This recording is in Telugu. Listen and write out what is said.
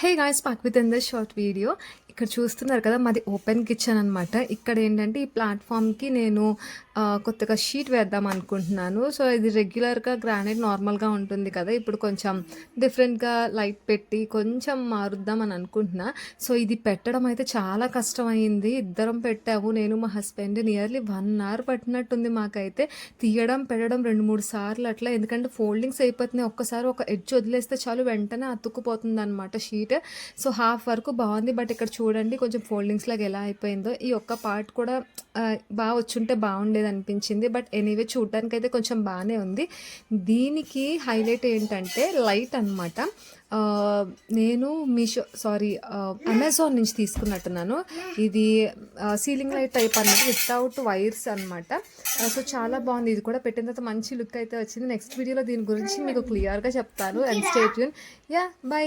Hey guys, back with in this short video. ఇక్కడ చూస్తున్నారు కదా, మాది ఓపెన్ కిచెన్ అనమాట. ఇక్కడ ఏంటంటే ఈ ప్లాట్ఫామ్కి నేను కొత్తగా షీట్ వేద్దాం అనుకుంటున్నాను. సో ఇది రెగ్యులర్గా గ్రానైట్ నార్మల్గా ఉంటుంది కదా, ఇప్పుడు కొంచెం డిఫరెంట్గా లైట్ పెట్టి కొంచెం మారుద్దాం అని అనుకుంటున్నా. సో ఇది పెట్టడం అయితే చాలా కష్టమైంది. ఇద్దరం పెట్టాము, నేను మా హస్బెండ్. నియర్లీ 1 అవర్ పట్టినట్టుంది మాకైతే. తీయడం పెట్టడం 2-3 సార్లు అట్లా, ఎందుకంటే ఫోల్డింగ్స్ అయిపోతున్నాయి. ఒక్కసారి ఒక ఎడ్జ్ వదిలేస్తే చాలు వెంటనే అతుక్కుపోతుంది అనమాట షీట్. సో హాఫ్ వరకు బాగుంది, బట్ ఇక్కడ చూడండి కొంచెం ఫోల్డింగ్స్ లాగా ఎలా అయిపోయిందో. ఈ ఒక్క పార్ట్ కూడా బాగా వచ్చుంటే బాగుండేది అనిపించింది. బట్ ఎనీవే చూడడానికి అయితే కొంచెం బాగానే ఉంది. దీనికి హైలైట్ ఏంటంటే లైట్ అనమాట. నేను అమెజాన్ నుంచి తీసుకున్నట్టున్నాను. ఇది సీలింగ్ లైట్ టైప్ అన్నమాట, వితౌట్ వైర్స్ అనమాట. సో చాలా బాగుంది. ఇది కూడా పెట్టిన తర్వాత మంచి లుక్ అయితే వచ్చింది. నెక్స్ట్ వీడియోలో దీని గురించి మీకు క్లియర్గా చెప్తాను. And stay tune. Yeah, by.